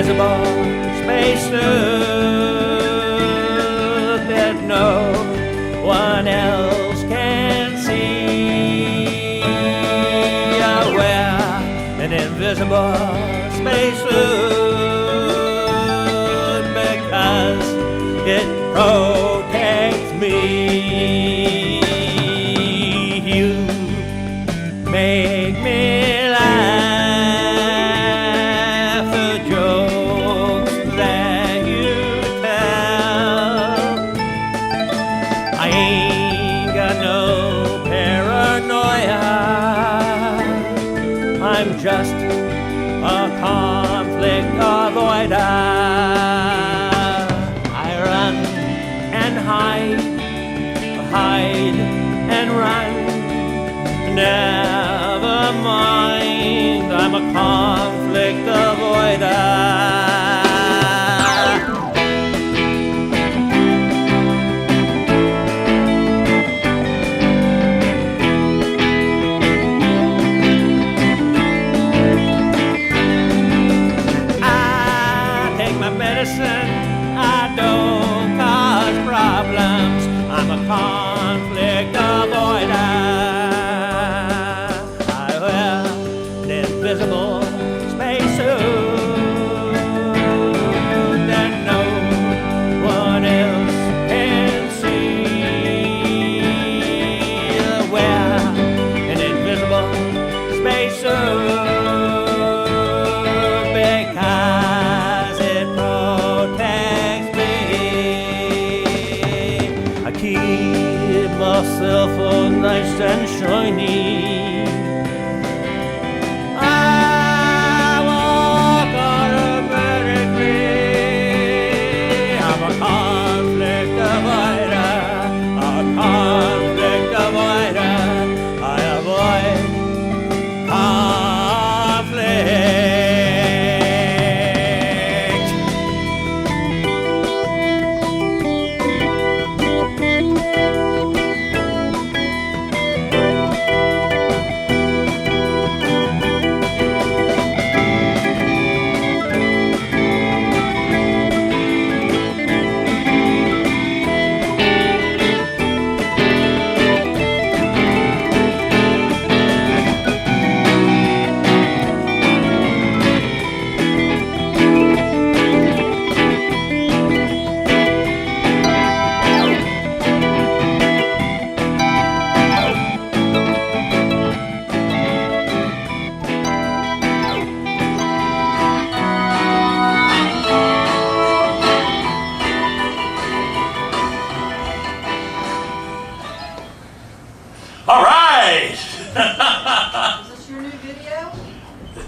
invisible spacesuit that no one else can see. I wear an invisible spacesuit because it protects me. You make me laugh, the jokes that you tell. I ain't got no paranoia, I'm just a conflict avoider. I run and hide and run. Never mind, I'm a conflict avoider. I take my medicine, I don't cause problems. I'm a conflict avoider. Invisible spacesuit that no one else can see. Wear an invisible spacesuit because it protects me. I keep myself all nice and shiny.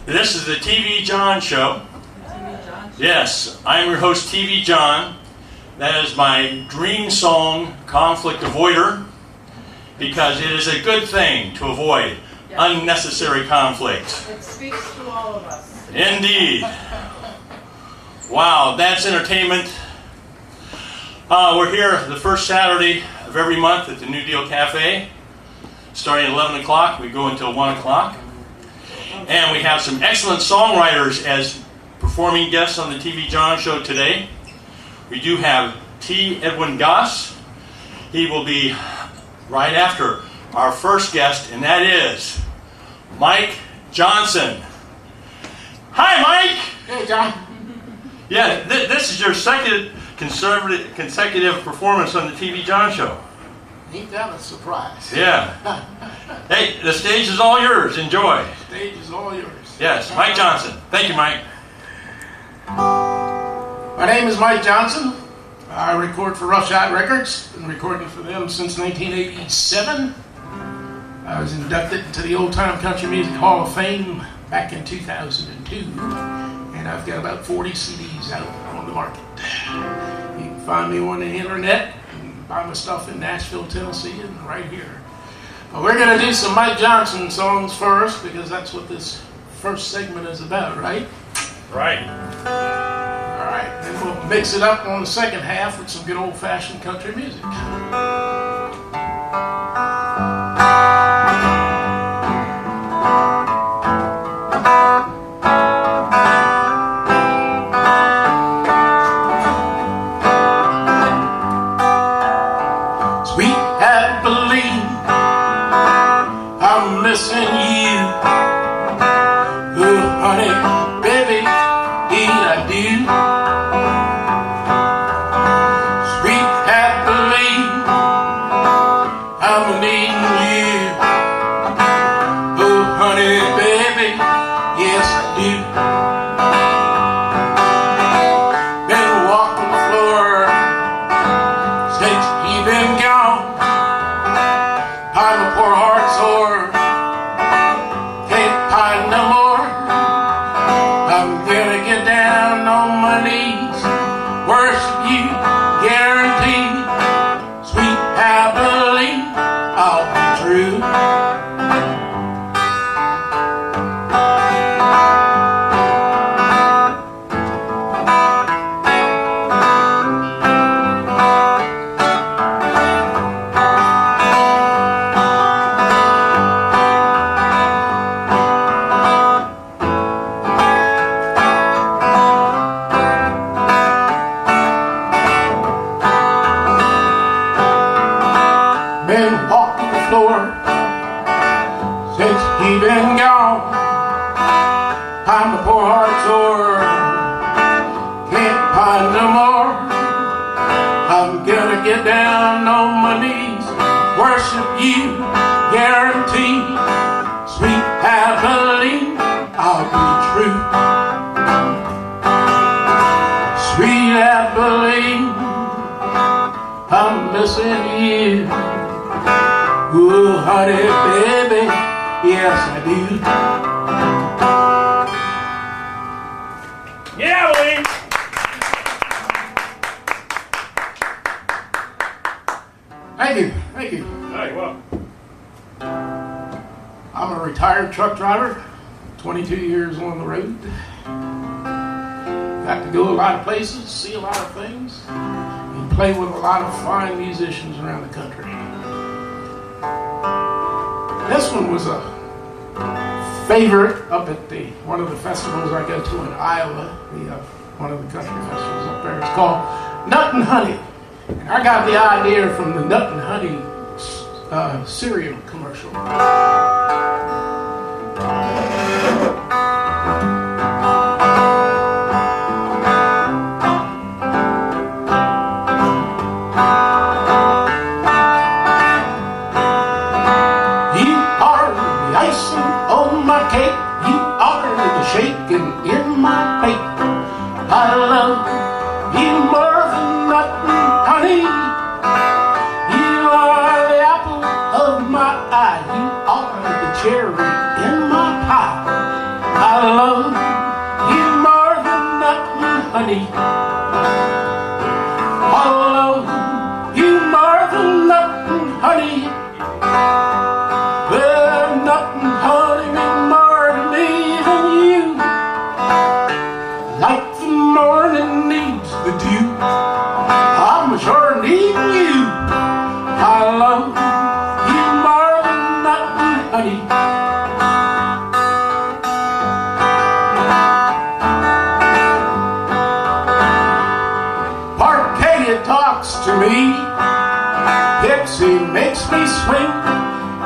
This is the TV John Show. Yes, I'm your host, TV John. That is my dream song, Conflict Avoider, because it is a good thing to avoid unnecessary conflict. It speaks to all of us. Indeed. Wow, that's entertainment. We're here the first Saturday of every month at the New Deal Cafe. Starting at 11 o'clock, we go until 1 o'clock. And we have some excellent songwriters as performing guests on the TV John Show today. We do have T. Edwin Goss. He will be right after our first guest, and that is Mike Johnson. Hi, Mike! Hey, John. Yeah, this is your second consecutive performance on the TV John Show. Ain't that a surprise? Yeah. Hey, the stage is all yours. Enjoy. The stage is all yours. Yes, Mike Johnson. Thank you, Mike. My name is Mike Johnson. I record for Rough Shot Records. Been recording for them since 1987. I was inducted into the Old Time Country Music Hall of Fame back in 2002. And I've got about 40 CDs out on the market. You can find me on the internet and buy my stuff in Nashville, Tennessee, and right here. But we're going to do some Mike Johnson songs first because that's what this first segment is about, right? Right. All right, then we'll mix it up on the second half with some good old-fashioned country music. since he been gone. I'm a poor heart sore, can't find no more. I'm gonna get down on my knees, worship you, guaranteed. Sweet happily, I'll be true. Been walking the floor since he been gone. I'm a poor heart sore, can't find no more. I'm gonna get down on my knees, worship you, guaranteed. Sweet happily, I'll be true. Sweet happily, I'm missing you. Oh, honey, baby, yes I do. Yeah, Wayne. Thank you, thank you. All right, well. I'm a retired truck driver, 22 years on the road. Got to go a lot of places, see a lot of things, and play with a lot of fine musicians around the country. This one was a favorite up at one of the festivals I go to in Iowa. One of the country festivals up there. It's called Nut and Honey. And I got the idea from the Nut and Honey cereal commercial. Shaking in my faith, I love you more than nut and honey. You are the apple of my eye. You are the cherry in my pie. I love you more than nut and honey. I love you more than nut and honey. Well, nut and honey mean more to me than you. Like the morning needs the dew, I'm sure needing you. I love you more than nut and honey. Arcadia talks to me, Pepsi makes me swing.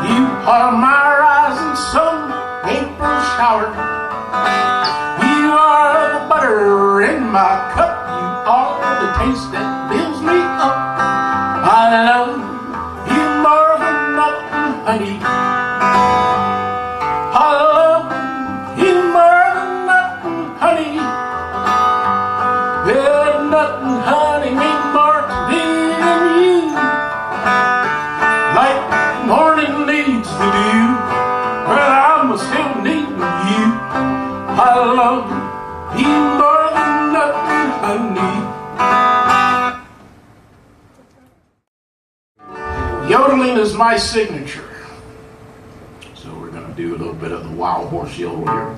You are my rising sun, April shower. You are the butter in my cup. You are the taste that builds me up. I love you more than nut and honey. I love you more than nut and honey. Yeah, nut and honey mean more to me than you. Like morning needs the dew, well, I'm still needing you. I love you more than nut and honey. Yodeling is my signature, so we're going to do a little bit of the wild horse yodel here.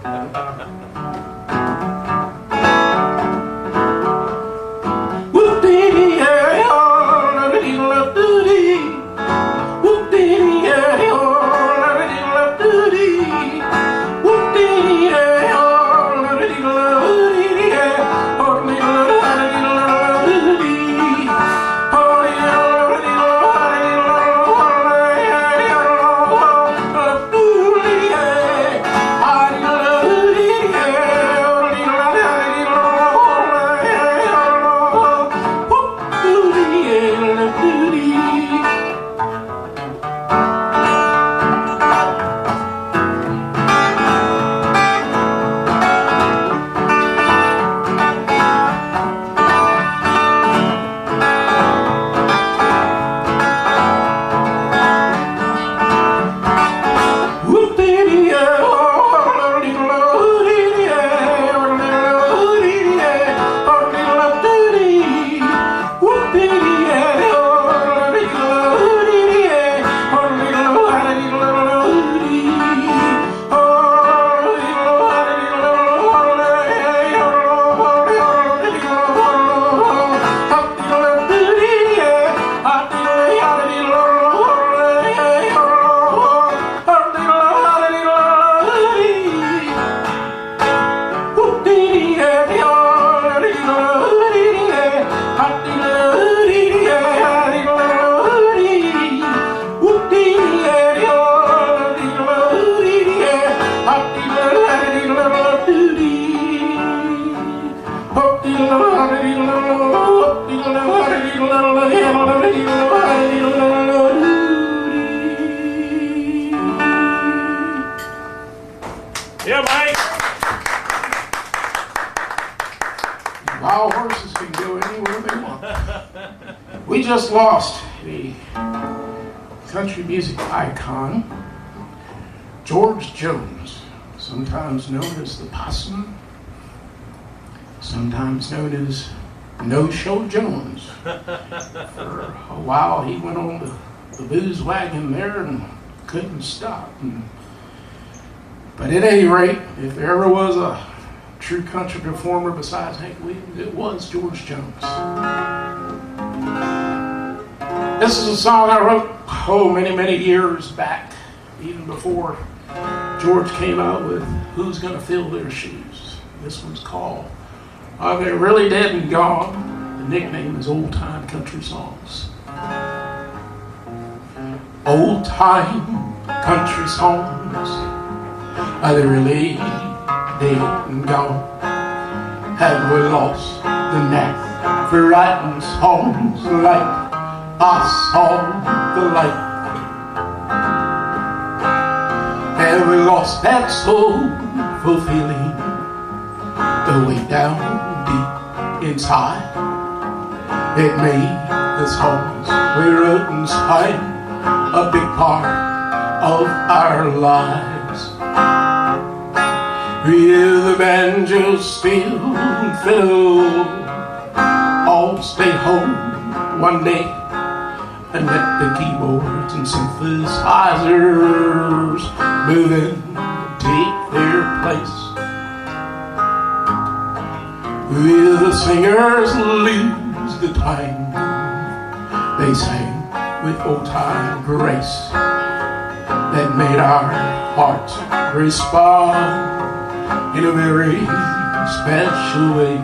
We just lost a country music icon, George Jones, sometimes known as the Possum, sometimes known as No-Show Jones. For a while he went on the booze wagon there and couldn't stop. But at any rate, if there ever was a true country performer besides Hank Williams, it was George Jones. This is a song I wrote, many, many years back, even before George came out with Who's Gonna Fill Their Shoes. This one's called Are They Really Dead and Gone? The nickname is Old Time Country Songs. Old time country songs, are they really dead and gone? Have we lost the knack for writing songs like I saw the light? Have we lost that soulful feeling, the way down deep inside? It made the songs we wrote inside a big part of our lives. We hear the banjo still fiddle, all stay home one day and let the keyboards and synthesizers move in, take their place. Will the singers lose the twang they sang with old-time grace that made our hearts respond in a very special way?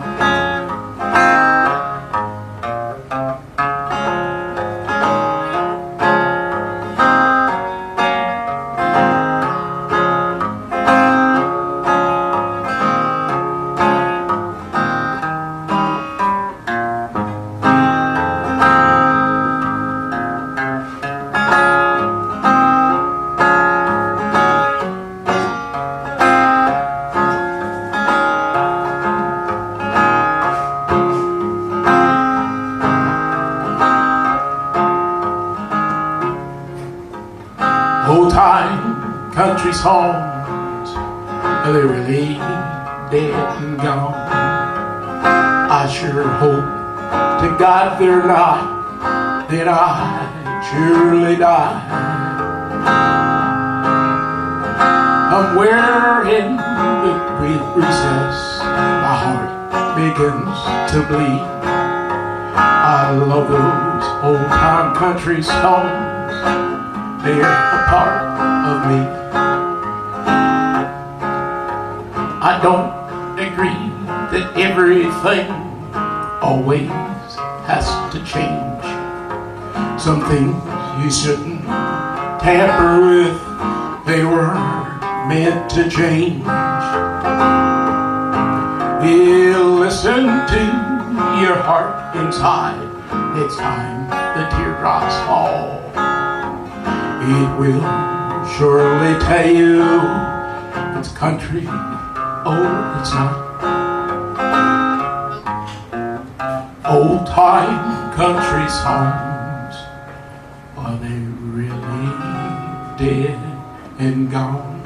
Old-time country songs, are they really dead and gone? I sure hope to God they're not, then I surely die. Somewhere in the recess, my heart begins to bleed. I love those old-time country songs, they're a part of me. I don't agree that everything always has to change. Some things you shouldn't tamper with, they weren't meant to change. You listen to your heart inside, it's time the teardrops fall. It will surely tell you if it's country or it's not. Old-time country songs, are they really dead and gone?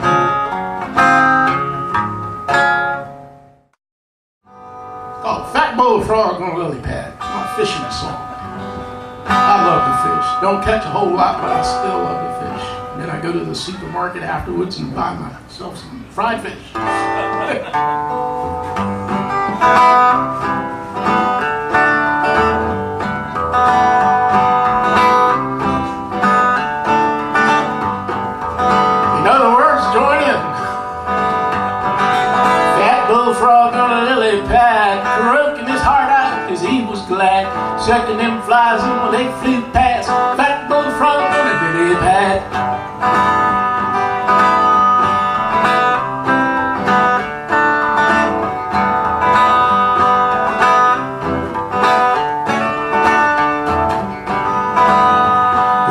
Oh, Fat Bullfrog on a Lily Pad, my fishing song. I love to fish. Don't catch a whole lot, but I still love to fish. Then I go to the supermarket afterwards and buy myself some fried fish. In other words, join in. Fat Bullfrog on a lily pad, croaking his heart out cause he was glad. Sucking them flies in when they flew past. Fat Bullfrog on a lily pad.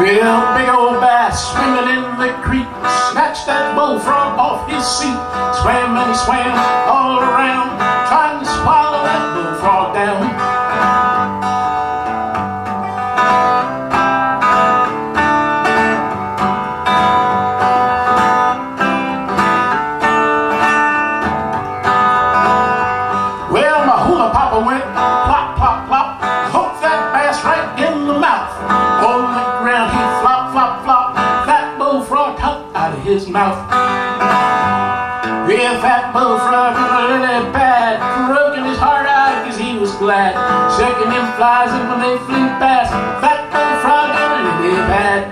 Well, big old bass swimming in the creek snatched that bullfrog off his seat. Swam and swam all around, trying to swallow that bullfrog down. his mouth. Yeah, fat bullfrog in a lily pad, croaking his heart out cause he was glad, checking them flies and when they flew past, fat bullfrog in a lily pad.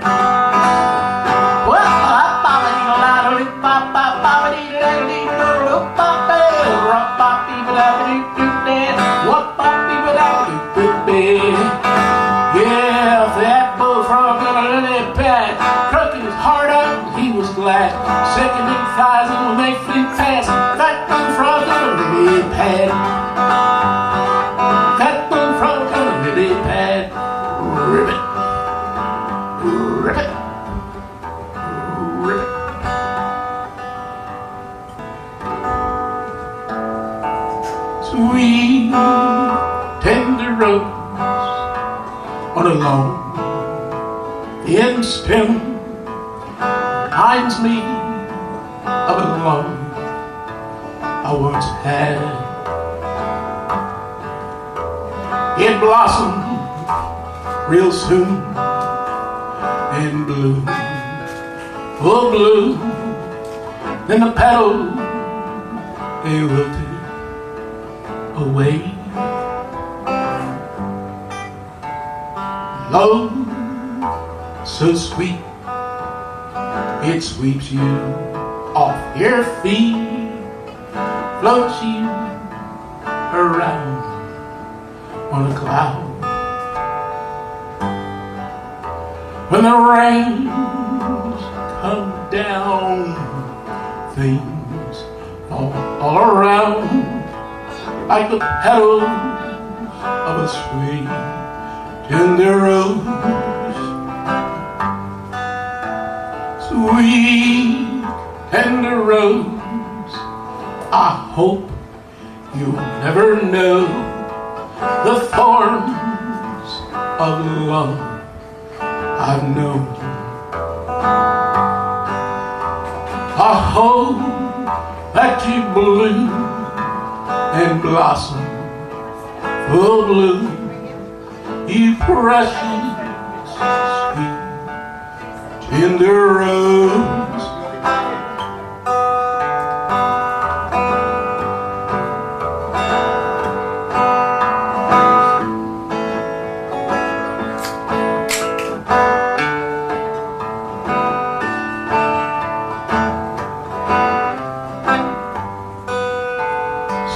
Yeah, that bullfrog in a lily pad, croaking his heart out and he was glad, shaking them flies and when they flew past, that bullfrog in a lily pad. That bullfrog in a lily pad. Ribbit, ribbit, ribbit. Sweet tender rose on a long thin stem reminds me of a love I once had. It blossomed real soon and bloomed, full bloom. Then the petals they wilted away. Love so sweet, it sweeps you off your feet, floats you around on a cloud. When the rains come down, things fall all around like the petals of a sweet tender rose. Sweet tender rose, I hope you'll never know the thorns of love I've known. I hope that you bloom and blossom full bloom, you precious, sweet, tender rose.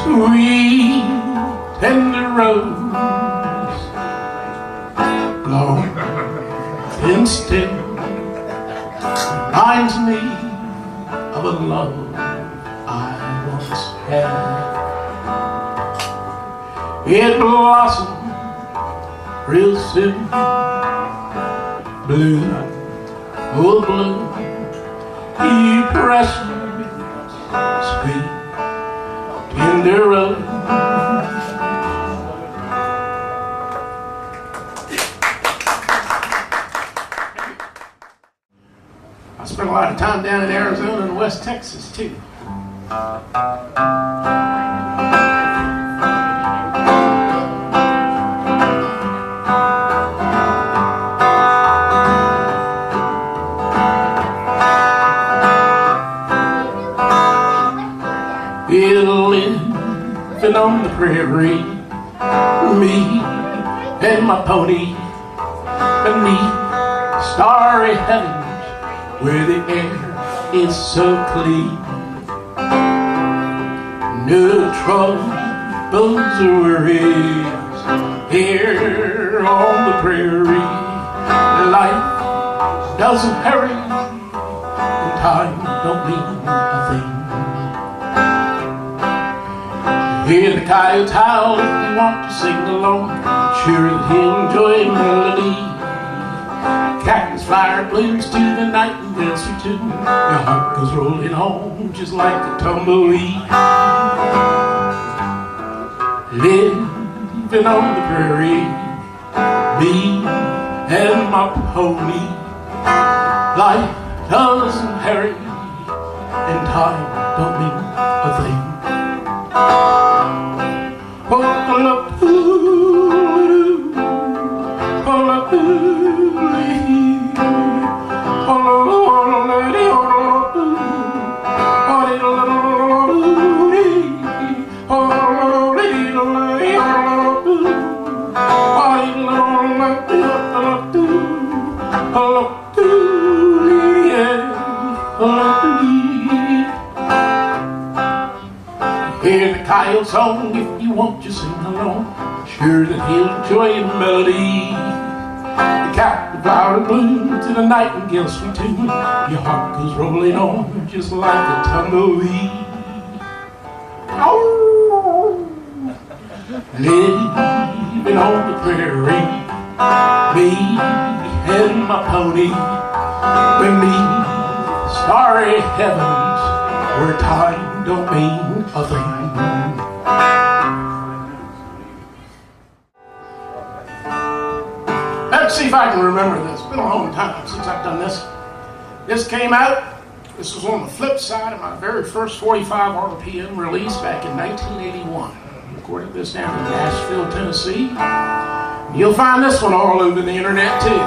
Sweet, tender rose, long thin stem, reminds me of a love I once had. It blossomed real soon, bloom, full bloom, you precious, sweet, tender rose. I spent a lot of time down in Arizona and West Texas too. Living on the prairie, me and my pony, beneath starry heavens where the air is so clean. No troubles or worries here on the prairie. Life doesn't hurry, and time don't mean a thing. Hear the coyotes howl if you want to sing along, sure he'll enjoy a melody. Cactus fire blooms to the nightingale sweet tune, your heart goes rolling home just like a tumbleweed. Living on the prairie, me and my pony. Life doesn't hurry, and time don't mean a thing. old song if you want to sing along. Sure that he'll enjoy the melody. The cat, the flower blooms, and the nightingale's sweet tune. Your heart goes rolling on just like a tumbleweed. Oh, living on the prairie, me and my pony, beneath starry heavens where time don't mean a thing. Let's see if I can remember this. It's been a long time since I've done this. This came out, this was on the flip side of my very first 45 RPM release back in 1981. Recorded this down in Nashville, Tennessee. You'll find this one all over the internet too.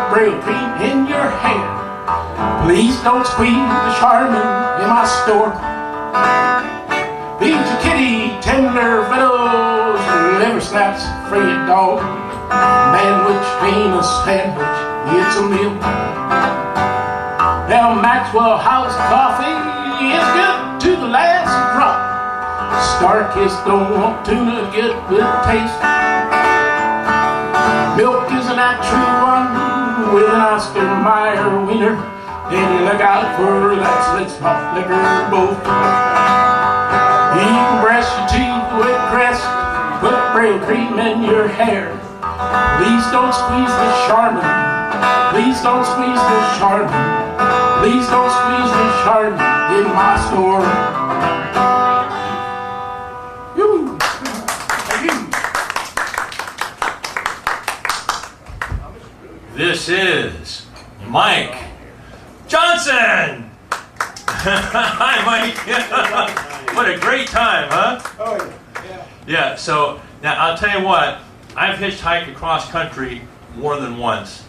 Braille cream in your hand. Please don't squeeze the Charmin in my store. Beat your kitty, tender fellows, liver snaps, frayed dog. Manwich ain't a sandwich, it's a meal. Now Maxwell House coffee is good to the last drop. Starkist don't want tuna good with taste. Milk is an actual one with an Oscar Mayer wiener, and you look out for that slit spot liquor both. You can brush your teeth with crest, put Braille cream in your hair. Please don't squeeze the Charmin. Please don't squeeze the Charmin. Please don't squeeze the Charmin in my store. This is Mike Johnson. Hi, Mike. What a great time, huh? Oh, yeah. Yeah, so now I'll tell you what, I've hitchhiked across country more than once,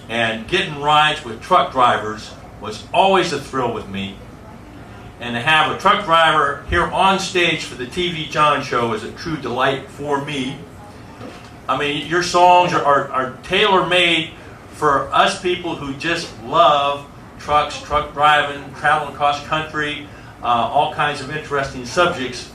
and getting rides with truck drivers was always a thrill with me. And to have a truck driver here on stage for the TV John show is a true delight for me. I mean, your songs are tailor-made for us people who just love trucks, truck driving, traveling across country, all kinds of interesting subjects.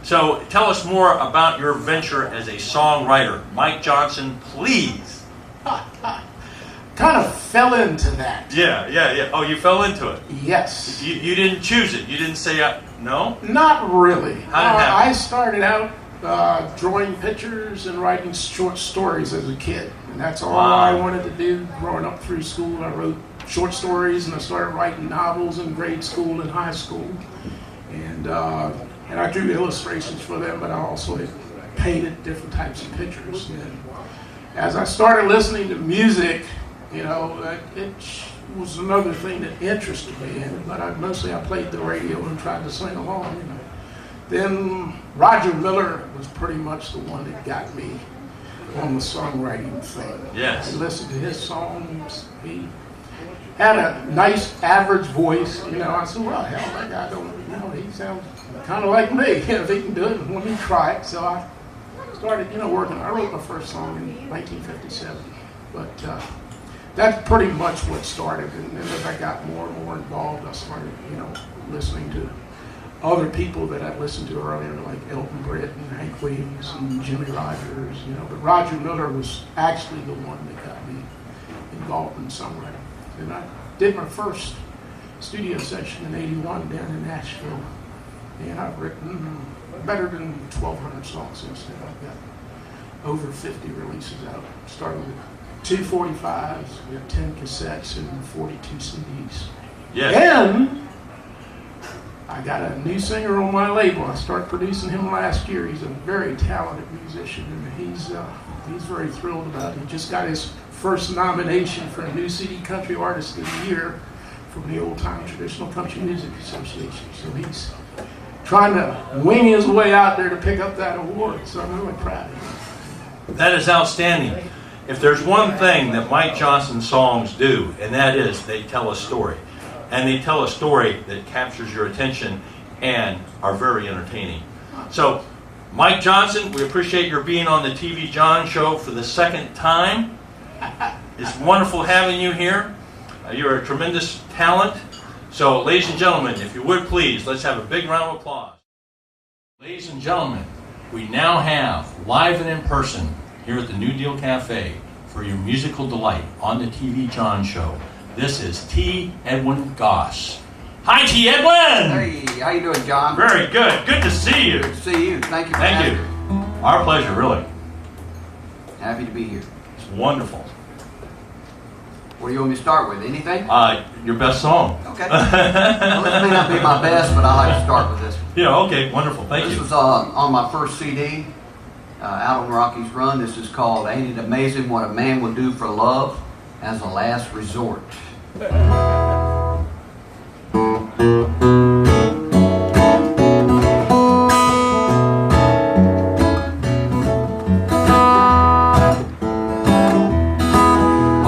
So tell us more about your venture as a songwriter. Mike Johnson, please. Kind of fell into that. Yeah. Oh, you fell into it? Yes. You didn't choose it? You didn't say, no? Not really. How did it happen? I started out drawing pictures and writing short stories as a kid. And that's all I wanted to do growing up through school. I wrote short stories and I started writing novels in grade school and high school. And I drew illustrations for them, but I also painted different types of pictures. And as I started listening to music, you know, it was another thing that interested me. But mostly I played the radio and tried to sing along. You know. Then Roger Miller was pretty much the one that got me on the songwriting thing. Yes. I listened to his songs. He had a nice average voice. You know, I said, well, hell, that guy don't, you know, he sounds kind of like me. If he can do it, let me try it. So I started, you know, working. I wrote my first song in 1957. But that's pretty much what started. And then as I got more and more involved, I started, you know, listening to other people that I'd listened to earlier, like Elton Britt and Hank Williams and Jimmy Rogers, you know. But Roger Miller was actually the one that got me involved in songwriting. And I did my first studio session in '81 down in Nashville. And I've written better than 1,200 songs since then. I've got over 50 releases out. Started with 2 45s, we have 10 cassettes and 42 CDs. Yes. And I got a new singer on my label. I started producing him last year. He's a very talented musician, and he's very thrilled about it. He just got his first nomination for a New City Country Artist of the Year from the Old Time Traditional Country Music Association. So he's trying to wing his way out there to pick up that award. So I'm really proud of him. That is outstanding. If there's one thing that Mike Johnson songs do, and that is they tell a story. And they tell a story that captures your attention and are very entertaining. So Mike Johnson, we appreciate your being on the TV John show for the second time. It's wonderful having you here. You're a tremendous talent. So, ladies and gentlemen, if you would please, let's have a big round of applause. Ladies and gentlemen, we now have, live and in person, here at the New Deal Cafe, for your musical delight on the TV John show, this is T. Edwin Goss. Hi, T. Edwin! Hey, how you doing, John? Very good. Good to see you. Good to see you. Thank you for Thank having you. me. Our pleasure, really. Happy to be here. It's wonderful. What do you want me to start with? Anything? Your best song. Okay. Well, this may not be my best, but I like to start with this one. Yeah, okay, wonderful. Thank This you. was on my first CD, out on Rocky's Run. This is called Ain't It Amazing What a Man Would Do for Love as a Last Resort.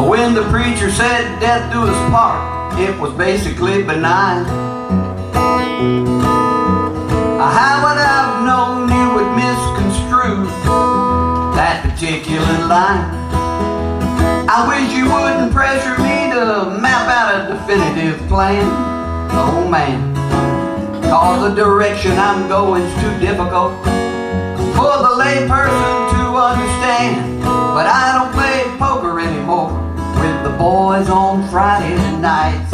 When the preacher said death do us part, it was basically benign. How would I have known you would misconstrue that particular line? I wish you wouldn't pressure me to map out a definitive plan. Oh man, cause the direction I'm going's too difficult for the layperson to understand. But I don't play poker anymore with the boys on Friday nights.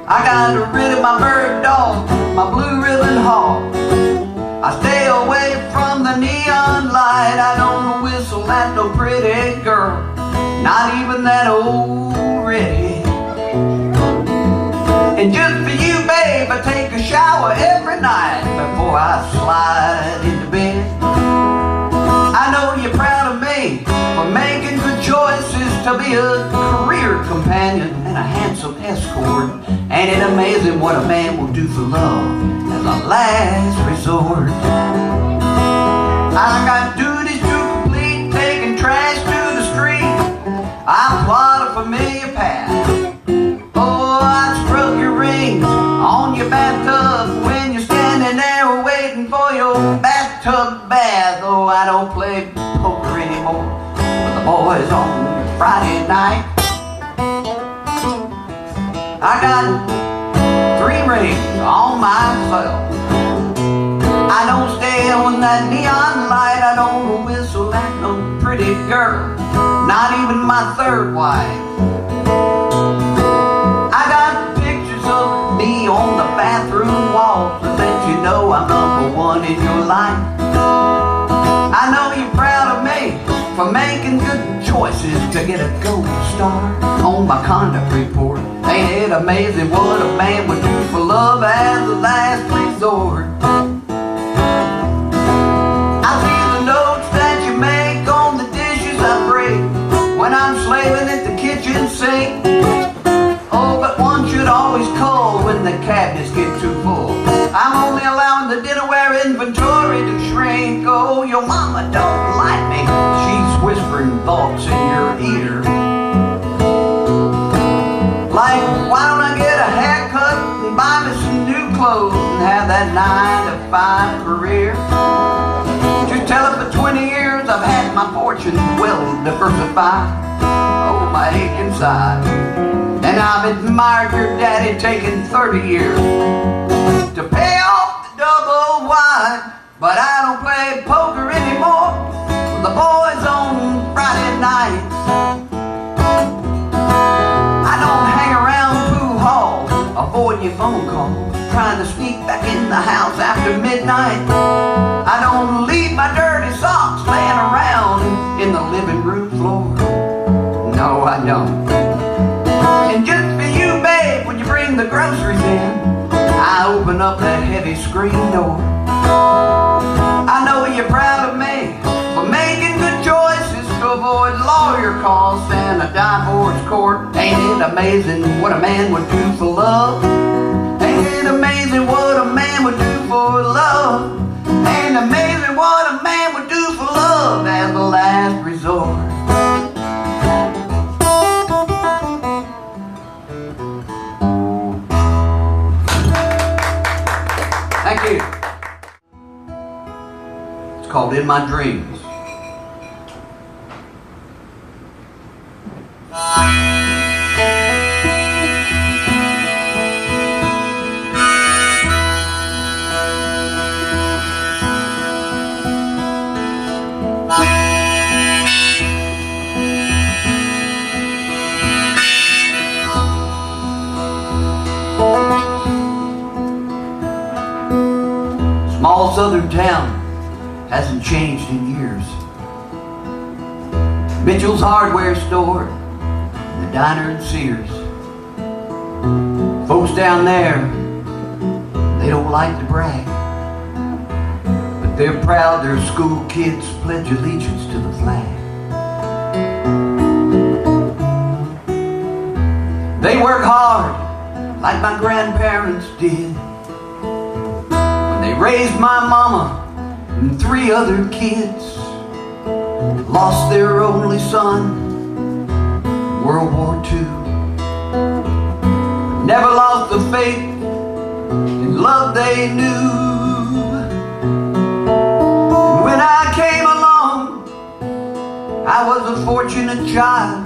I got rid of my bird dog, my blue ribbon hawk. I stay away from the neon light. I don't whistle at no pretty girl, not even that old redhead. And just for you, babe, I take a shower every night before I slide into bed. I know you're proud of me for making good choices to be a career companion and a handsome escort. Ain't it amazing what a man will do for love as a last resort? I got duties to complete, taking trash to the street. I plot a familiar path. Oh, I stroke your rings on your bathtub when you're standing there waiting for your bathtub bath. Oh, I don't play poker anymore with the boys on Friday night. I got 3 rings on myself. I don't stay on that neon light. I don't whistle at no pretty girl, not even my third wife. I got pictures of me on the bathroom walls that let you know I'm #1 in your life. I know you're proud of me for making good choices to get a gold star on my conduct report. Ain't it amazing what a man would do for love as a last resort? I see the notes that you make on the dishes I break when I'm slaving at the kitchen sink. Oh, but one should always call when the cabinets get too full. I'm only allowing the dinnerware inventory to shrink. Oh, your mama don't like me. She's whispering thoughts in your ear. Like, why don't I get a haircut and buy me some new clothes and have that 9-to-5 career? Just tell her for 20 years I've had my fortune well diversified. Oh, my aching side. And I've admired your daddy taking 30 years to pay off the double wide. But I don't play poker anymore with the boys on Friday nights. I don't hang around pool halls, avoiding your phone calls, trying to sneak back in the house after midnight. I don't leave my dirty socks laying around in the living room floor. No, I don't. And just for you, babe, when you bring the groceries in, I open up that heavy screen door. I know you're proud of me for making good choices to avoid lawyer costs and a divorce court. Ain't it amazing what a man would do for love? Ain't it amazing what a man would do for love? Ain't it amazing what a man would do for love as the last resort? Thank you. called In My Dreams. Small southern town hasn't changed in years. Mitchell's hardware store, and the diner and Sears. Folks down there, they don't like to brag, but they're proud their school kids pledge allegiance to the flag. They work hard like my grandparents did. They raised my mama and 3 other kids. Lost their only son, World War II. Never lost the faith in love they knew. And when I came along, I was a fortunate child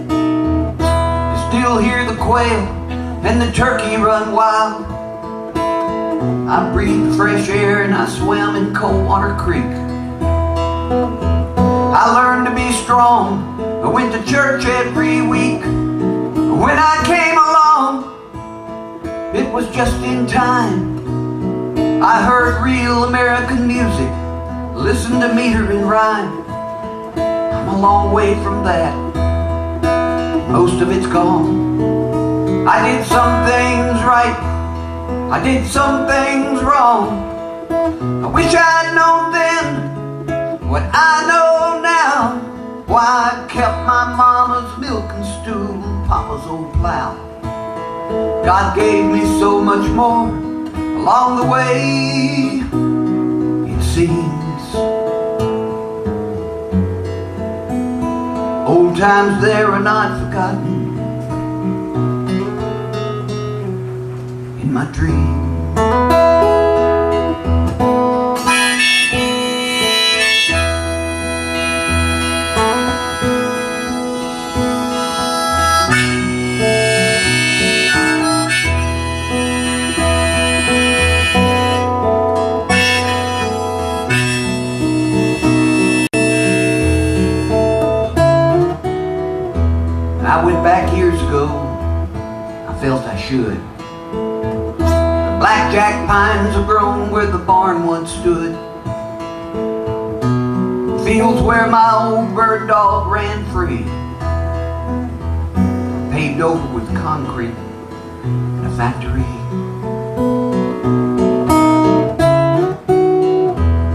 to still hear the quail and the turkey run wild. I breathed fresh air and I swam in Coldwater Creek. I learned to be strong. I went to church every week. When I came along, it was just in time. I heard real American music, listened to meter and rhyme. I'm a long way from that. Most of it's gone. I did some things right, I did some things wrong. I wish I'd known then what I know now. Why I kept my mama's milk and stool and papa's old plow. God gave me so much more along the way, it seems. Old times there are not forgotten in my dreams. I went back years ago, I felt I should. The blackjack pines have grown where the barn once stood. Fields where my old bird dog ran free, paved over with concrete and a factory.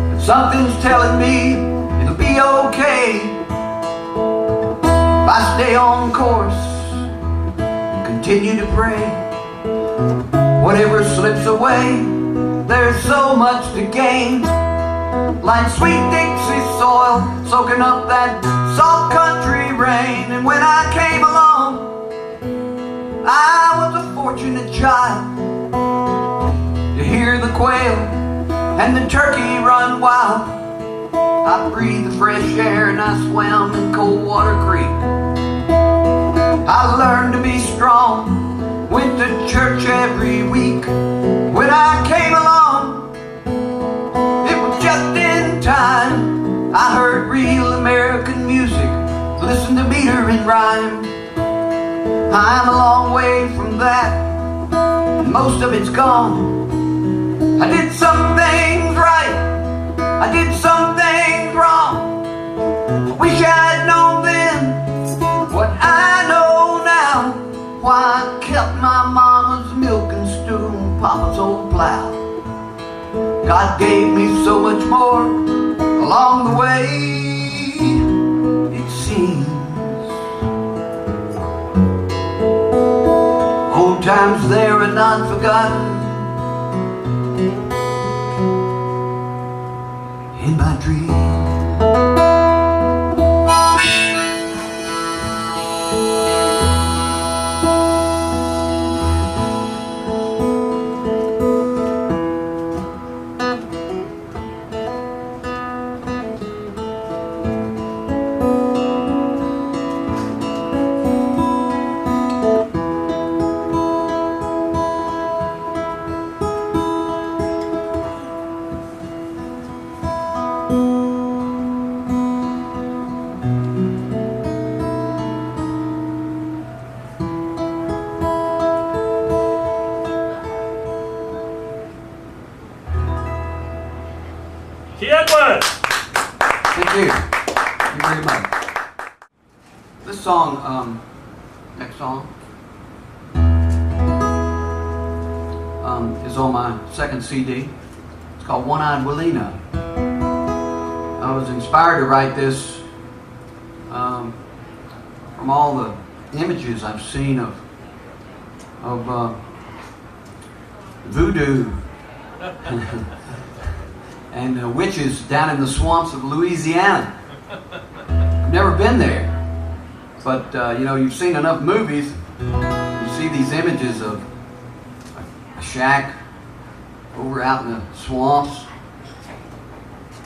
But something's telling me it'll be okay if I stay on course and continue to pray. Whatever slips away, there's so much to gain. Like sweet Dixie soil, soaking up that soft country rain. And when I came along, I was a fortunate child to hear the quail and the turkey run wild. I breathed the fresh air and I swam in Coldwater Creek. I learned to be strong, went to church every week. When I came along, it was just in time. I heard real American music, listened to meter and rhyme. I'm a long way from that, most of it's gone. I did some things right, I did some things wrong. I wish I'd known then what I know now. Why I kept my mama's milk and stew and papa's old plow. God gave me so much more along the way, it seems. Old times there are not forgotten in my dreams. song, next song, is on my second CD. It's called One-Eyed Willina. I was inspired to write this from all the images I've seen of voodoo and witches down in the swamps of Louisiana. I've never been there, but you know, you've seen enough movies. You see these images of a shack over out in the swamps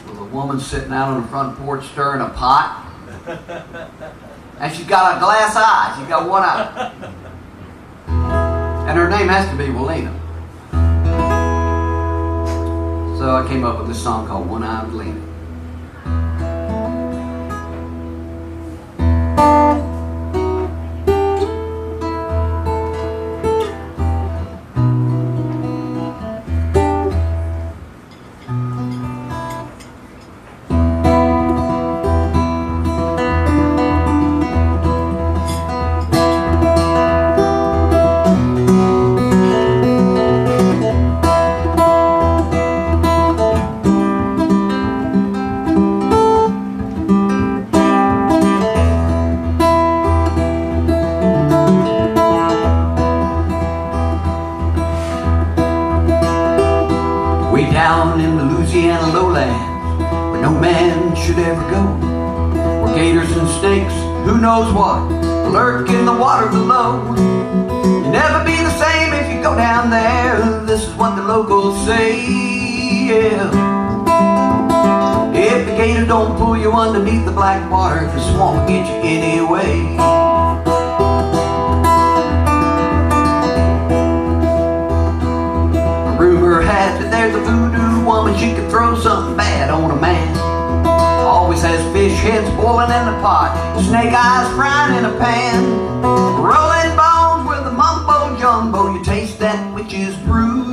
with a woman sitting out on the front porch stirring a pot, and she's got a glass eye. She's got one eye, and her name has to be Willina. So I came up with this song called One-Eyed Willina. Way down in the Louisiana lowlands, where no man should ever go, where gators and snakes, who knows what, lurk in the water below. You'll never be the same if you go down there. This is what the locals say, yeah. If the gator don't pull you underneath the black water, the swamp will get you anyway. Rumor has it there's a voodoo woman, she can throw something bad on a man. Always has fish heads boiling in the pot, snake eyes frying in a pan, rolling bones with a mumbo jumbo. You taste that witch's brew.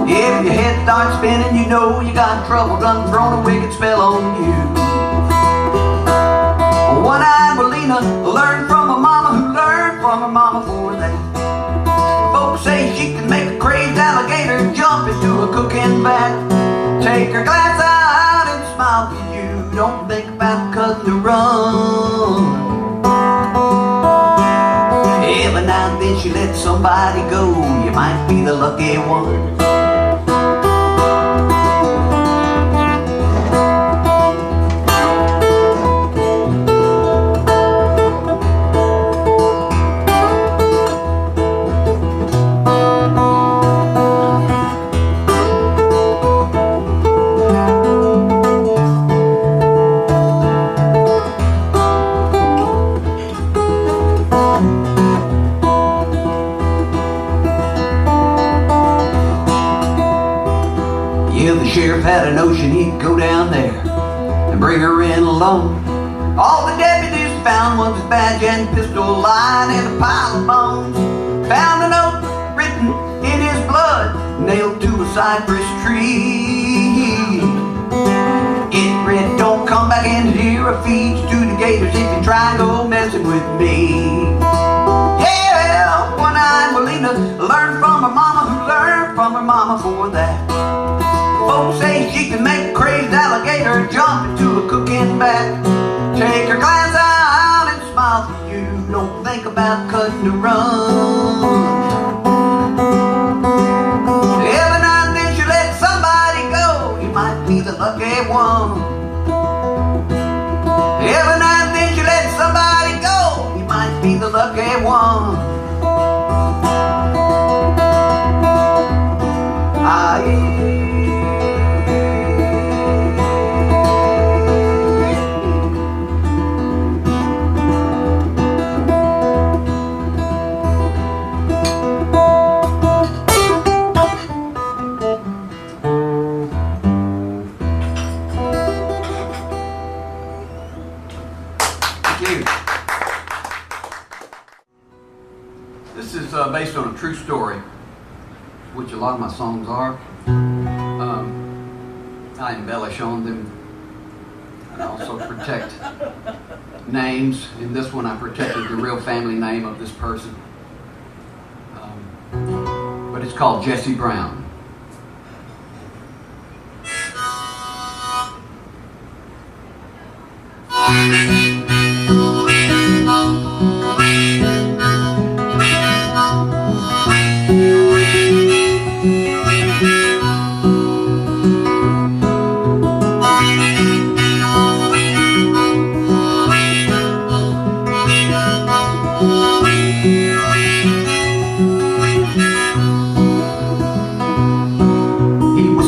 If your head starts spinning, you know you got trouble, done thrown a wicked spell on you. One-eyed Willina learned from a mama who learned from her mama for that. Folks say she can make a crazed alligator jump into a cooking vat. Take her glass out and smile for you. Don't think about cutting the run. Every now and then she lets somebody go. You might be the lucky one. Yeah, the sheriff had a notion he'd go down there and bring her in alone. All the deputies found was his badge and pistol lying in a pile of bones. Found a note written in his blood, nailed to a cypress tree. It read, "Don't come back in here, I feed you to the gators if you try and go messing with me." Yeah, one-eyed Willina learned from her mama who learned from her mama for that. Folks say she can make a crazed alligator jump into a cooking vat. Take her glass out and smile for you. Don't think about cutting the run. Every now and then she lets somebody go. You might be the lucky one. Every now and then she lets somebody go. You might be the lucky one. This is based on a true story, which a lot of my songs are. I embellish on them. I also protect names. In this one, I protected the real family name of this person. But it's called Jesse Brown.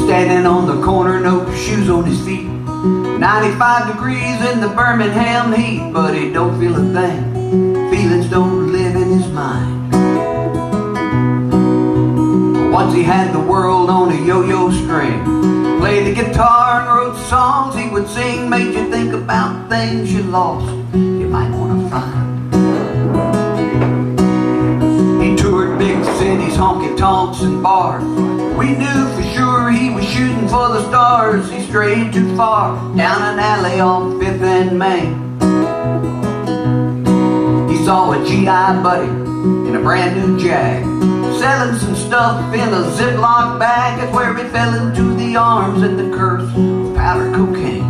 Standing on the corner, no shoes on his feet, 95 degrees in the Birmingham heat, but he don't feel a thing. Feelings don't live in his mind. Once he had the world on a yo-yo string, played the guitar and wrote songs he would sing, made you think about things you lost, you might want to find. He toured big cities, honky-tonks and bars. We knew for sure he was shooting for the stars. He strayed too far down an alley on 5th and Main. He saw a GI buddy in a brand new Jag, selling some stuff in a Ziploc bag. That's where he fell into the arms and the curse of powder cocaine.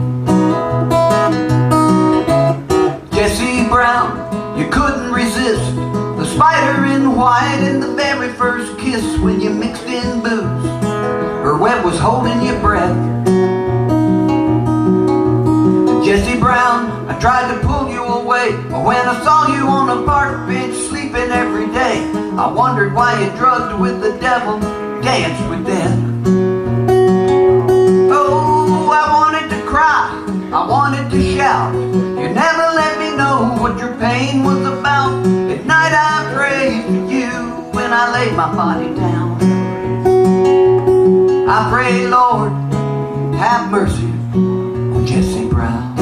Jesse Brown, you couldn't resist the spider in white in the very first kiss when you mixed in booze. Her web was holding your breath. Jesse Brown, I tried to pull you away, but when I saw you on a park bench sleeping every day, I wondered why you drugged with the devil, danced with death. Oh, I wanted to cry, I wanted to shout. You never let me know what your pain was about. At night I prayed for you when I laid my body down. I pray, Lord, have mercy on Jesse Brown.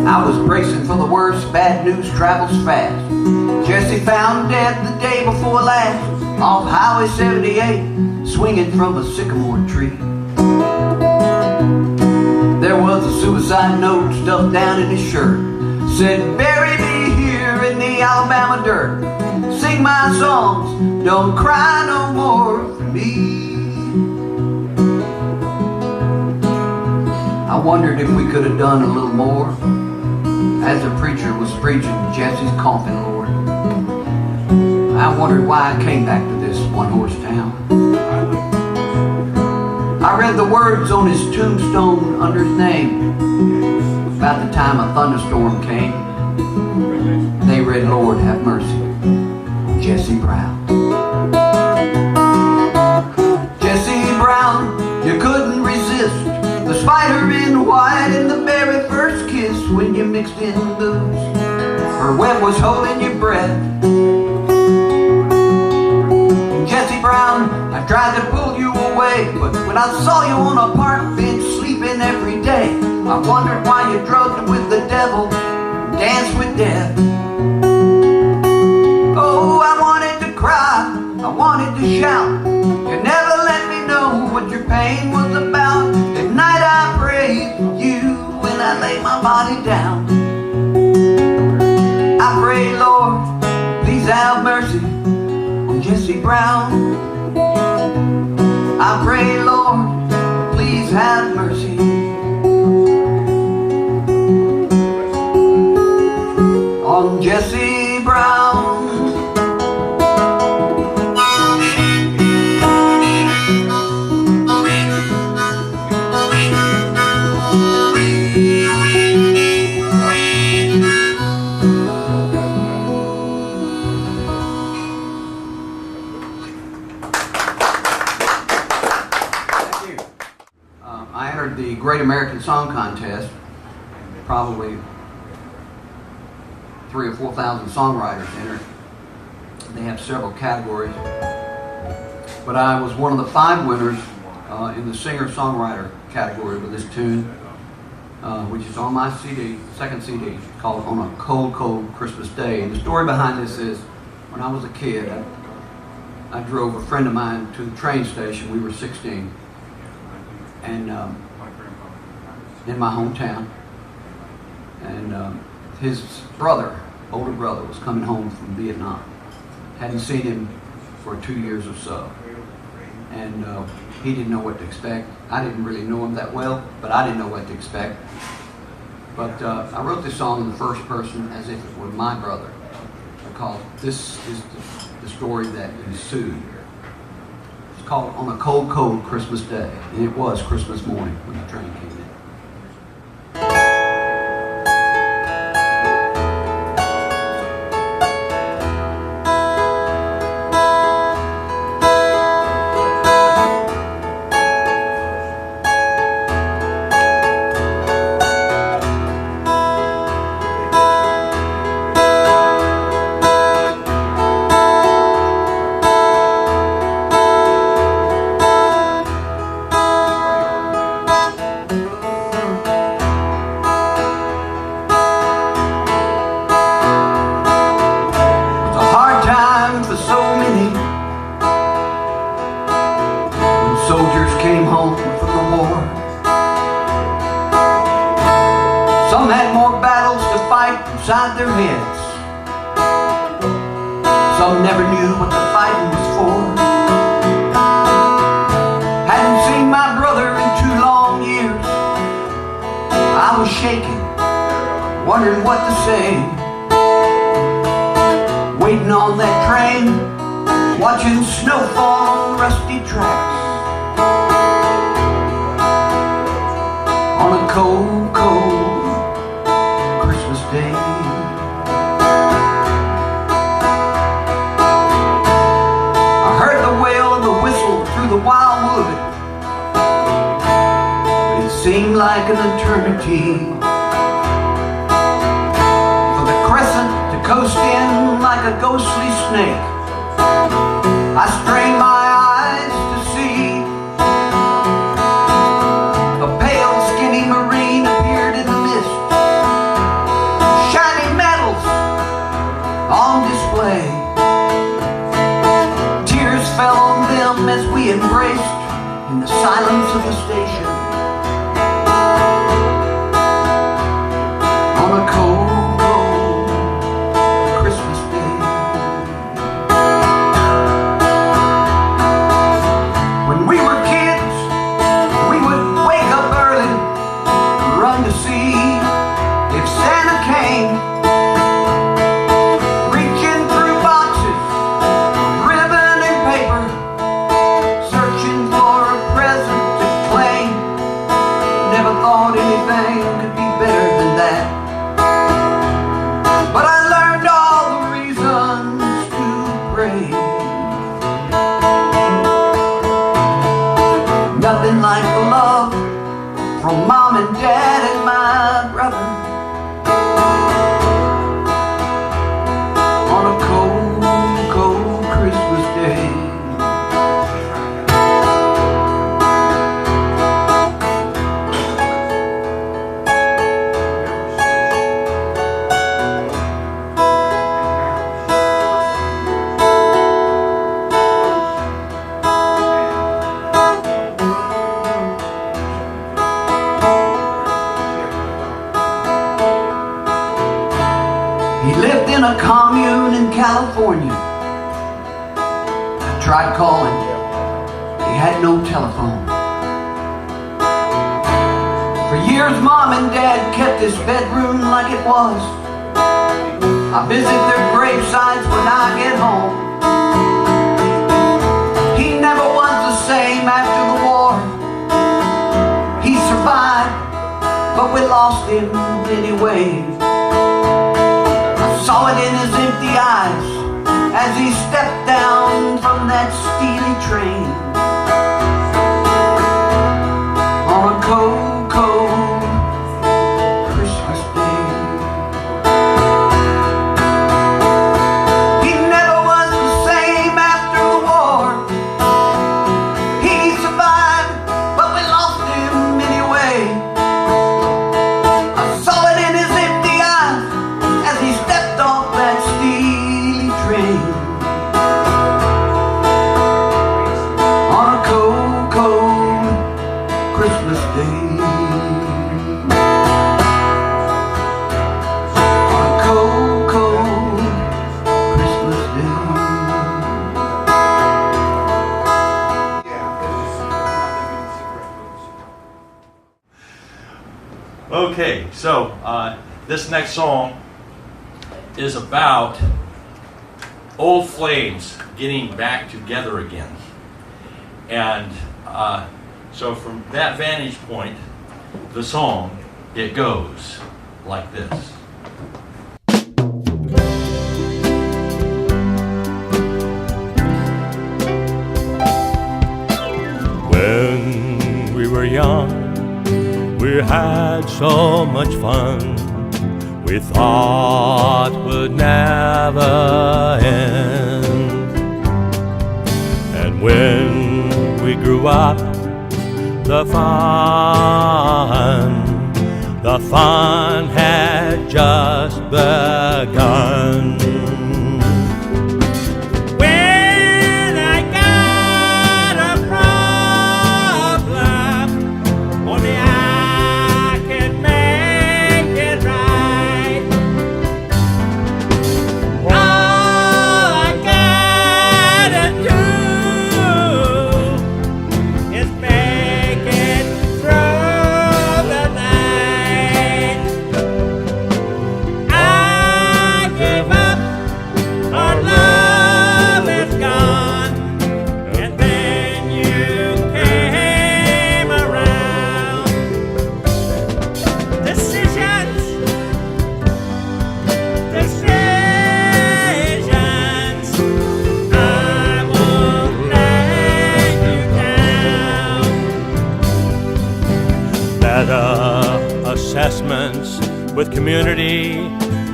I was bracing for the worst, bad news travels fast. Jesse found dead the day before last, off Highway 78, swinging from a sycamore tree. There was a suicide note stuffed down in his shirt, said, bury me here in the Alabama dirt. Sing my songs, don't cry no more for me. I wondered if we could have done a little more as the preacher was preaching Jesse's coffin, Lord. I wondered why I came back to this one-horse town. I read the words on his tombstone under his name. About the time a thunderstorm came, they read, Lord, have mercy on Jesse Brown. Jesse Brown, you couldn't resist the spider in white in the very first kiss when you mixed in booze. Her web was holding your breath. Jesse Brown, I tried to pull you away, but when I saw you on a park bench sleeping every day, I wondered why you drugged with the devil, danced with death. Oh, I wanted to cry, I wanted to shout. You never let me know what your pain was about. At night I prayed for you when I laid my body down. I pray, Lord, please have mercy on Jesse Brown. I pray, Lord, please have mercy on Jesse Brown. The Great American Song Contest. Probably 3,000 or 4,000 songwriters entered. They have several categories, but I was one of the 5 winners in the singer-songwriter category with this tune. which is on my CD, second CD, called On a Cold, Cold Christmas Day. And the story behind this is, when I was a kid, I drove a friend of mine to the train station. We were 16, and in my hometown, and his brother, older brother, was coming home from Vietnam. Hadn't seen him for 2 years or so, and he didn't know what to expect. I didn't really know him that well, but I didn't know what to expect. But I wrote this song in the first person as if it were my brother, because this is the story that ensued. It's called On a Cold, Cold Christmas Day, and it was Christmas morning when the train came in. Soldiers came home from the war. Some had more battles to fight inside their heads. Some never knew what the fighting was for. Hadn't seen my brother in 2 long years. I was shaking, wondering what to say. Waiting on that train, watching snowfall on rusty tracks. On a cold, cold Christmas day. I heard the wail of the whistle through the wildwood. It seemed like an eternity for the crescent to coast in like a ghostly snake. I strained my eyes to see a pale, skinny Marine appeared in the mist. Shiny metals on display. Tears fell on them as we embraced in the silence of the station. On a cold, cold Christmas day. When we were kids, we would wake up early and run to see if Santa came, reaching through boxes of ribbon and paper, searching for a present to claim. Never thought anything could be better than that. But I learned all the reasons to pray. Nothing like the love from Mom and Dad and my brother. On a cold, cold Christmas day. He lived in a commune in California. I tried calling, he had no telephone. For years Mom and Dad kept his bedroom like it was. I visit their gravesites when I get home. He never was the same after the war. He survived, but we lost him anyway. Saw it in his empty eyes as he stepped down from that steely train. On a cold, cold Christmas day. He never was the same after the war. He survived, but we lost him anyway. So, this next song is about old flames getting back together again. And so from that vantage point, the song, it goes like this. When we were young, we had so much fun. We thought would never end. And when we grew up, the fun had just begun. When I got a problem, only I can make it right. All I gotta do is make it through the night. I give up, our love is gone, and then you came around. Decisions, I won't let you down. Better assessments with community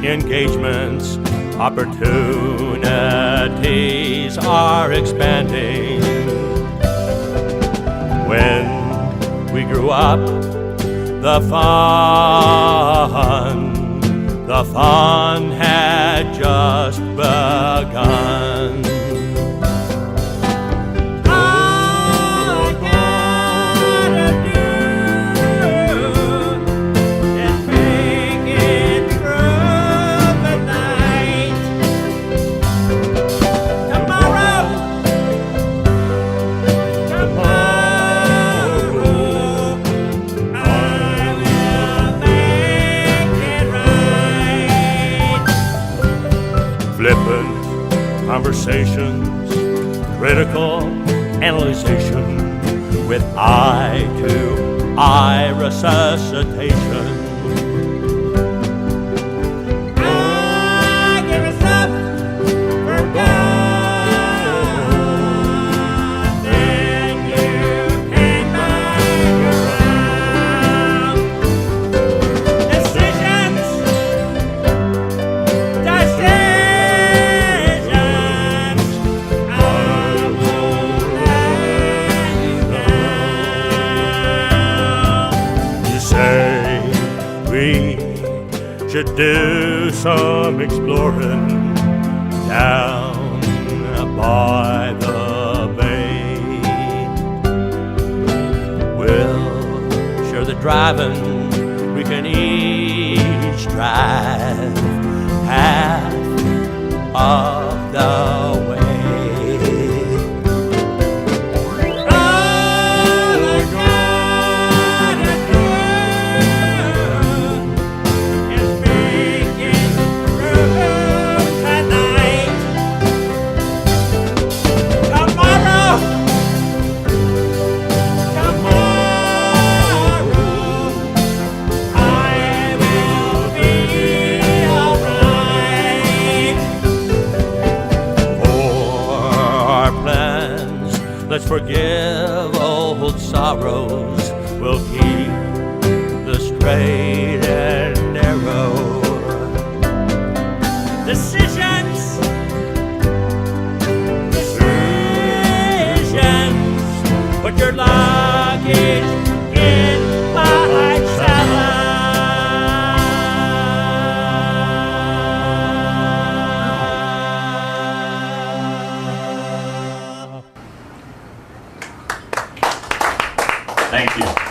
engagements, opportunities are expanding. When we grew up, the fun had just begun. All I gotta do is make it through the night. Tomorrow, I will make it right. Flippant conversations, critical analyzation with eye-to-eye resuscitation. I give myself for God, then you came back around. Decisions, I won't let you down. You say we should do some exploring down by the bay. We'll share the driving, we can each drive half of the way. All I gotta do is make it through tonight. Tomorrow, I will be alright. For our plans, let's forgive old sorrows. We'll keep the straight and narrow. Decisions, put your luggage in my cellar. Thank you.